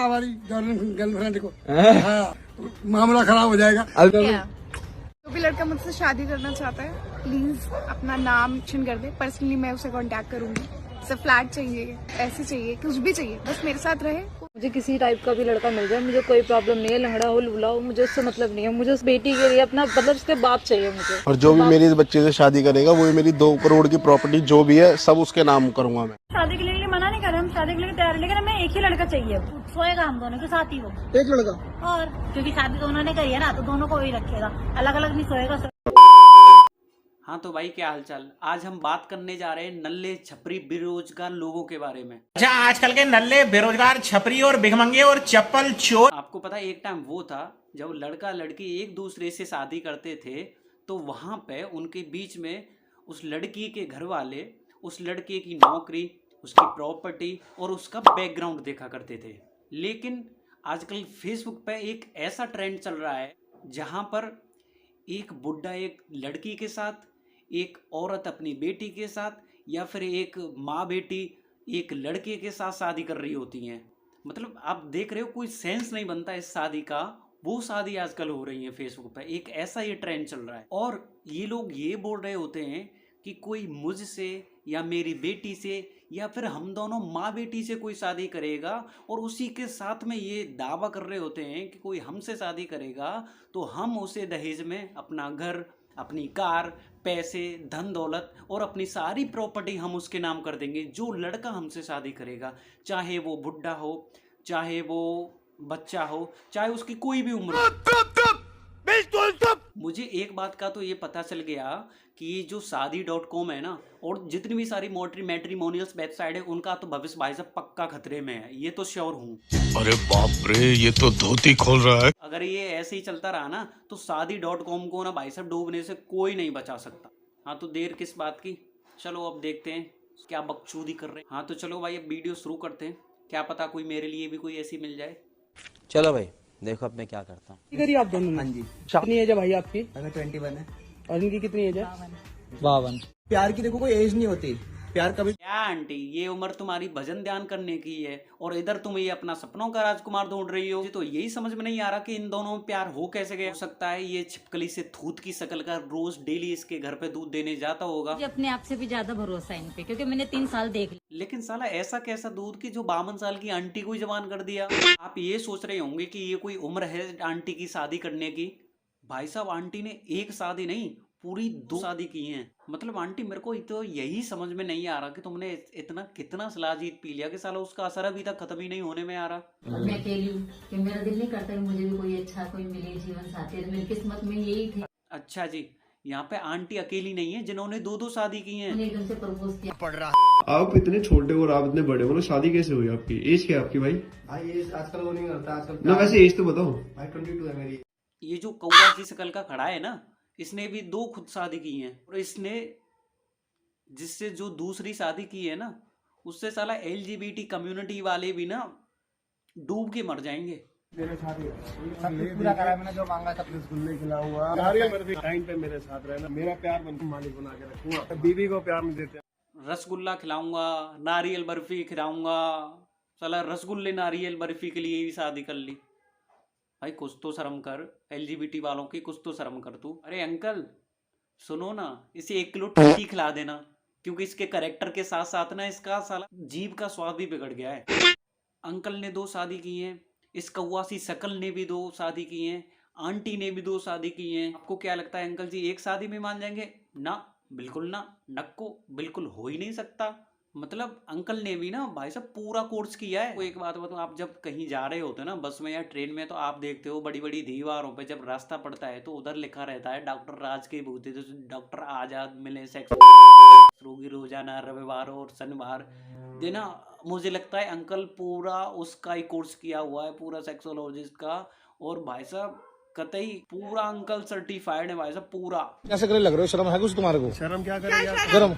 हमारी गर्लफ्रेंड को। हाँ, मामला खराब हो जाएगा। जो भी लड़का मुझसे शादी करना चाहता है प्लीज अपना नाम मेंशन कर दे, पर्सनली मैं उसे कांटेक्ट करूंगी। उसे फ्लैट चाहिए, ऐसे चाहिए, कुछ भी चाहिए, बस मेरे साथ रहे। मुझे किसी टाइप का भी लड़का मिल जाए, मुझे कोई प्रॉब्लम नहीं है, लंगड़ा हो लूला हो, मुझे उससे मतलब नहीं है। मुझे उस बेटी के लिए अपना मतलब उसके बाप चाहिए मुझे। और जो भी मेरी बच्चे से शादी करेगा वो मेरी 2 करोड़ की प्रॉपर्टी जो भी है सब उसके नाम करूंगा मैं। शादी के लिए मना नहीं कर रहे, हम शादी के लिए तैयार है, लेकिन हमें एक ही लड़का चाहिए। सोएगा हम दोनों के साथ ही वो, एक लड़का। और क्योंकि शादी दोनों ने करी है ना, तो दोनों को ही रखेगा, अलग अलग नहीं सोएगा। हाँ तो भाई क्या हालचाल। आज हम बात करने जा रहे हैं नल्ले छपरी बेरोजगार लोगों के बारे में। अच्छा, आजकल के नल्ले बेरोजगार छपरी और भिखमंगे और चप्पल चोर। आपको पता है एक टाइम वो था जब लड़का लड़की एक दूसरे से शादी करते थे तो वहां पे उनके बीच में उस लड़की के घर वाले उस लड़के की नौकरी, उसकी प्रॉपर्टी और उसका बैकग्राउंड देखा करते थे। लेकिन आजकल फेसबुक पे एक ऐसा ट्रेंड चल रहा है जहां पर एक बुड्ढा एक लड़की के साथ, एक औरत अपनी बेटी के साथ, या फिर एक माँ बेटी एक लड़के के साथ शादी कर रही होती हैं। मतलब आप देख रहे हो कोई सेंस नहीं बनता इस शादी का। वो शादी आजकल हो रही है फेसबुक पर, एक ऐसा ये ट्रेंड चल रहा है। और ये लोग ये बोल रहे होते हैं कि कोई मुझसे या मेरी बेटी से या फिर हम दोनों माँ बेटी से कोई शादी करेगा, और उसी के साथ में ये दावा कर रहे होते हैं कि कोई हमसे शादी करेगा तो हम उसे दहेज में अपना घर, अपनी कार, पैसे, धन दौलत और अपनी सारी प्रॉपर्टी हम उसके नाम कर देंगे। जो लड़का हमसे शादी करेगा, चाहे वो बुढ़ा हो, चाहे वो बच्चा हो, चाहे उसकी कोई भी उम्र हो। मुझे एक बात का तो ये पता चल गया कि जो शादी.com है ना, और जितनी भी सारी मैट्रिमोनियल्स वेबसाइट है, उनका तो भविष्य भाई साहब पक्का खतरे में है, ये तो श्योर हूँ। अरे बाप रे, ये तो धोती खोल रहा है। अगर ये ऐसे ही चलता रहा ना तो शादी.com को ना भाई साहब डूबने से कोई नहीं बचा सकता। हाँ तो देर किस बात की, चलो अब देखते हैं क्या बकचोदी कर रहे हैं। हाँ तो चलो भाई अब वीडियो शुरू करते हैं, क्या पता कोई मेरे लिए भी कोई ऐसी मिल जाए। चलो भाई देखो अब मैं क्या करता हूँ। करिए आप दोनों। हाँ जी। कितनी एज है भाई आपकी? अगर 21 है। और इनकी कितनी एज है? 52। प्यार की देखो कोई एज नहीं होती, प्यार कभी। क्या आंटी, ये उम्र तुम्हारी भजन ध्यान करने की है और इधर तुम ये अपना सपनों का राजकुमार ढूंढ रही हो। तो यही समझ में नहीं आ रहा कि इन दोनों में प्यार हो कैसे गया। हो सकता है ये छिपकली से थूत की शक्ल का रोज डेली इसके घर पे दूध देने जाता होगा। मुझे अपने आप से भी ज्यादा भरोसा है इन पे, क्योंकि मैंने 3 साल देख लिया। लेकिन साला ऐसा कैसा दूध की जो 52 साल की आंटी को ही जवान कर दिया। आप ये सोच रहे होंगे कि ये कोई उम्र है आंटी की शादी करने की। भाई साहब आंटी ने एक शादी नहीं पूरी 2 शादी की हैं। मतलब आंटी मेरे को तो यही समझ में नहीं आ रहा कि तुमने इतना कितना शिलाजीत पी लिया कि साला उसका असर अभी तक खत्म ही नहीं होने में आ रहा। मैं अकेली हूँ कि मेरा दिल नहीं करता कि मुझे भी कोई अच्छा कोई मिले जीवन साथी, मेरी किस्मत में यही थे। अच्छा जी, यहाँ पे आंटी अकेली नहीं है जिन्होंने 2-2 शादी की हैं। एकदम से प्रपोज किया। पड़ रहा आप इतने छोटे हो और आप इतने बड़े हो ना, शादी कैसे हुई आपकी? एज क्या है आपकी भाई? भाई एज आजकल वो नहीं करता आजकल ना, वैसे एज तो बताओ भाई। 22 है मेरी। ये जो कौवा की शक्ल का खड़ा है ना, इसने भी 2 खुद शादी की हैं, और इसने जिससे जो दूसरी शादी की है ना, उससे साला LGBT कम्युनिटी वाले भी ना डूब के मर जाएंगे। मेरे साथ सब कुछ पूरा करा मैंने, जो मांगा सब रसगुल्ले खिलाऊंगा, नारियल बर्फी टाइम पे मेरे साथ रहना, मेरा प्यार बन मालिक बना के रखूंगा, बीवी को प्यार नहीं देते। रसगुल्ला खिलाऊंगा, नारियल बर्फी खिलाऊंगा, साला रसगुल्ले नारियल बर्फी के लिए भी शादी कर ली। भाई कुछ तो शर्म कर, LGBT वालों की कुछ तो शर्म कर तू। अरे अंकल सुनो ना, इसे 1 किलो टिक्की खिला देना, क्योंकि इसके कैरेक्टर के साथ साथ ना इसका साला जीभ का स्वाद भी बिगड़ गया है। अंकल ने 2 शादी की हैं, इस कौवा सी शकल ने भी 2 शादी की हैं, आंटी ने भी 2 शादी की हैं। आपको क्या लगता है अंकल जी एक शादी में मान जाएंगे? ना, बिल्कुल ना, नक्को बिल्कुल हो ही नहीं सकता। मतलब अंकल ने भी ना भाई साहब पूरा कोर्स किया है। एक बात बताऊं, आप जब कहीं जा रहे होते हो ना बस में या ट्रेन में, तो आप देखते हो बड़ी बड़ी दीवारों पे जब रास्ता पड़ता है तो उधर लिखा रहता है डॉक्टर राज के भूते, तो डॉक्टर आजाद मिले सेक्स रोगी रोजाना रविवार और शनिवार देना। मुझे लगता है अंकल पूरा उसका ही कोर्स किया हुआ है, पूरा सेक्सोलॉजिस्ट का। और भाई साहब कतई पूरा अंकल सर्टिफाइड है भाई साहब पूरा। कैसे करे लग रहे हो? शर्म है कुछ तुम्हारे को? शर्म क्या करेगा? शर्म।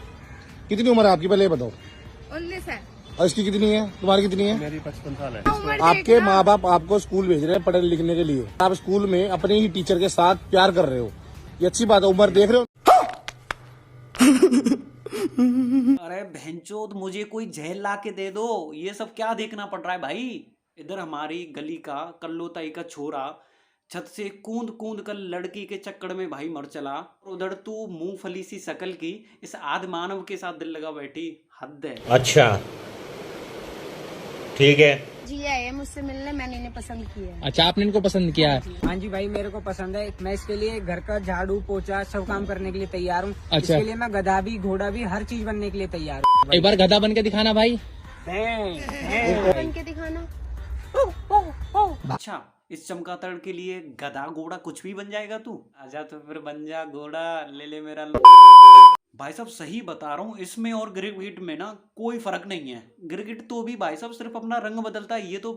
कितनी उम्र है आपकी पहले ये बताओ? 19 है। और इसकी कितनी है? तुम्हारी कितनी है? मेरी 55 साल है। आपके माँ बाप आपको स्कूल भेज रहे हैं पढ़ने लिखने के लिए, आप स्कूल में अपने ही टीचर के साथ प्यार कर रहे हो, ये अच्छी बात है? उम्र देख रहे हो? अरे बहनचोद मुझे कोई जेल ला के दे दो, ये सब क्या देखना पड़ रहा है भाई? इधर हमारी गली का कल्लोताई का छोरा छत से कूद कूद कर लड़की के चक्कर में भाई मर चला, और उधर तू मूंगफली सी शकल की इस आद मानव के साथ दिल लगा बैठी, हद है। अच्छा ठीक है जी आए मुझसे मिलने, मैंने इन्हें पसंद किया है। अच्छा, आपने इनको पसंद किया है? हाँ जी भाई, मेरे को पसंद है। मैं इसके लिए घर का झाड़ू पोछा सब काम करने के लिए तैयार हूँ। अच्छा। इसके लिए मैं गधा भी घोड़ा भी हर चीज बनने के लिए तैयार हूँ। एक बार गधा बन के दिखाना भाई। बन के दिखाना। अच्छा, इस चमगादड़ के लिए गधा घोड़ा कुछ भी बन जाएगा तू? आजा तो फिर बन जा घोड़ा, ले ले मेरा भाई साहब सही बता रहा हूँ, इसमें और गिरगिट में ना कोई फर्क नहीं है। गिरगिट तो भी भाई साहब सिर्फ अपना रंग बदलता है, ये तो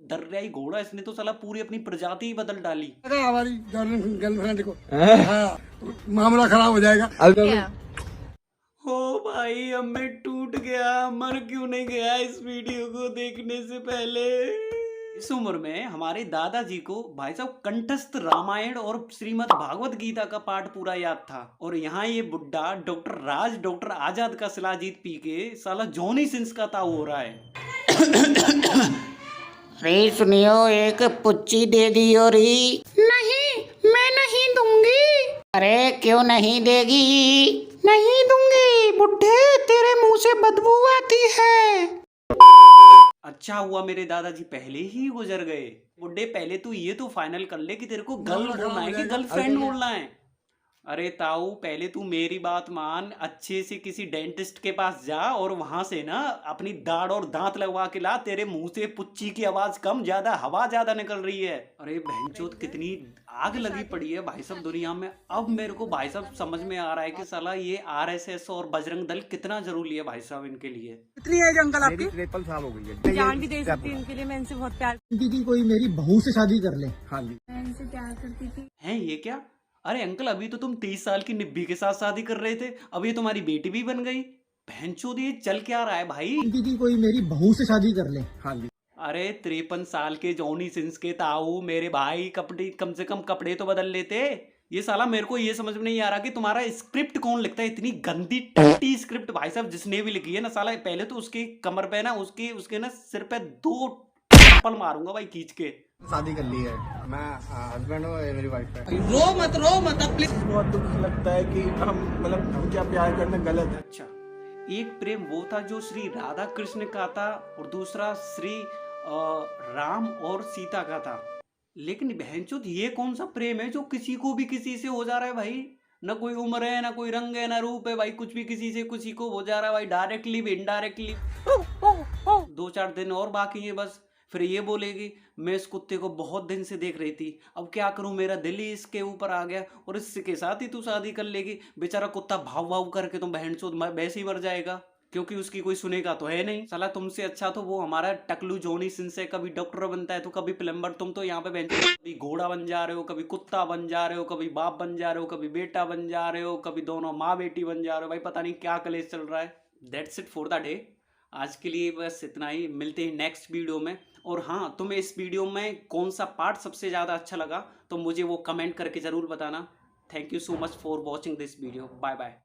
दर्याई घोड़ा इसने तो साला पूरी अपनी प्रजाति ही बदल डाली। हमारी गर्लफ्रेंड को मामला खराब हो जाएगा। हो भाई, अब मैं टूट गया, मर क्यों नहीं गया इस वीडियो को देखने से पहले। इस उम्र में हमारे दादाजी को भाई साहब कंठस्थ रामायण और श्रीमद् भागवत गीता का पाठ पूरा याद था, और यहाँ ये बुड्ढा डॉक्टर राज डॉक्टर आजाद का शिलाजीत पी के साला जॉनी सिंस का ताऊ हो रहा है। अरे सुनियो, एक पुच्ची दे दी और नहीं, मैं नहीं दूंगी। अरे क्यों नहीं देगी? नहीं दूंगी बुड्ढे, तेरे मुंह से बदबू आती है। अच्छा हुआ मेरे दादाजी पहले ही गुजर गए। बुड्ढे पहले तू ये तो फाइनल कर ले कि तेरे को गर्ल बोलना है कि गर्लफ्रेंड बोलना है। अरे ताऊ, पहले तू मेरी बात मान, अच्छे से किसी डेंटिस्ट के पास जा और वहां से ना अपनी दाढ़ और दांत लगवा के ला। तेरे मुंह से पुच्ची की आवाज कम, ज्यादा हवा ज्यादा निकल रही है। अरे बहनचोद, कितनी आग लगी पड़ी है भाई साहब दुनिया में। अब मेरे को भाई साहब समझ में आ रहा है कि साला ये RSS और बजरंग दल कितना जरूरी है भाई साहब इनके लिए। कितनी एज अंकल आपकी? 53 साल हो गई है। जान भी दे सकती हूँ इनके लिए, मैं इनसे बहुत प्यार। दीदी कोई मेरी बहू से शादी कर ले। हाँ जी, मैं इनसे प्यार करती थी। हैं ये क्या? अरे अंकल, अभी तो तुम 30 साल की निब्बी के साथ शादी कर रहे थे, अब ये तुम्हारी बेटी भी बन गई। बहनचोद, ये चल क्या रहा है भाई? दीदी कोई मेरी बहू से शादी कर ले। हाँ जी। अरे 53 साल के जॉनी सिंस के ताऊ मेरे भाई, कपड़े कम से कम कपड़े तो बदल लेते। ये साला मेरे को ये समझ में नहीं आ रहा कि तुम्हारा स्क्रिप्ट कौन लिखता है। इतनी गंदी टट्टी स्क्रिप्ट भाई साहब जिसने भी लिखी है ना, साला पहले तो उसकी कमर पे ना उसके ना सिर पे 2 चप्पल मारूंगा भाई खींच के। शादी कर ली है, मैं हस्बैंड हूँ, मेरी वाइफ है। रो मत प्लीज। बहुत दुख लगता है कि हम क्या प्यार करना गलत है। अच्छा, एक प्रेम वो था जो श्री राधा कृष्ण का था और दूसरा श्री राम और सीता का था। लेकिन बहनचोद, ये कौन सा प्रेम है जो किसी को भी किसी से हो जा रहा है भाई? ना कोई उम्र है, ना कोई रंग है, ना रूप है भाई, कुछ भी किसी से किसी को हो जा रहा है भाई, डायरेक्टली भी इनडायरेक्टली। 2-4 दिन और बाकी है बस, फिर ये बोलेगी मैं इस कुत्ते को बहुत दिन से देख रही थी, अब क्या करूं, मेरा दिल ही इसके ऊपर आ गया, और इसके साथ ही तू शादी कर लेगी। बेचारा कुत्ता भाव भाव करके तुम बहनचोद वैसे ही मर जाएगा, क्योंकि उसकी कोई सुनेगा तो है नहीं। साला तुमसे अच्छा तो वो हमारा टकलू जॉनी सिंस है, कभी डॉक्टर बनता है तो कभी प्लम्बर। तुम तो यहाँ पे कभी घोड़ा बन जा रहे हो, कभी कुत्ता बन जा रहे हो, कभी बाप बन जा रहे हो, कभी बेटा बन जा रहे हो, कभी दोनों माँ बेटी बन जा रहे हो भाई, पता नहीं क्या कलेश चल रहा है। That's it for the day. आज के लिए बस इतना ही, मिलते हैं नेक्स्ट वीडियो में। और हाँ, तुम्हें इस वीडियो में कौन सा पार्ट सबसे ज़्यादा अच्छा लगा तो मुझे वो कमेंट करके ज़रूर बताना। Thank you so much for watching this video. Bye bye.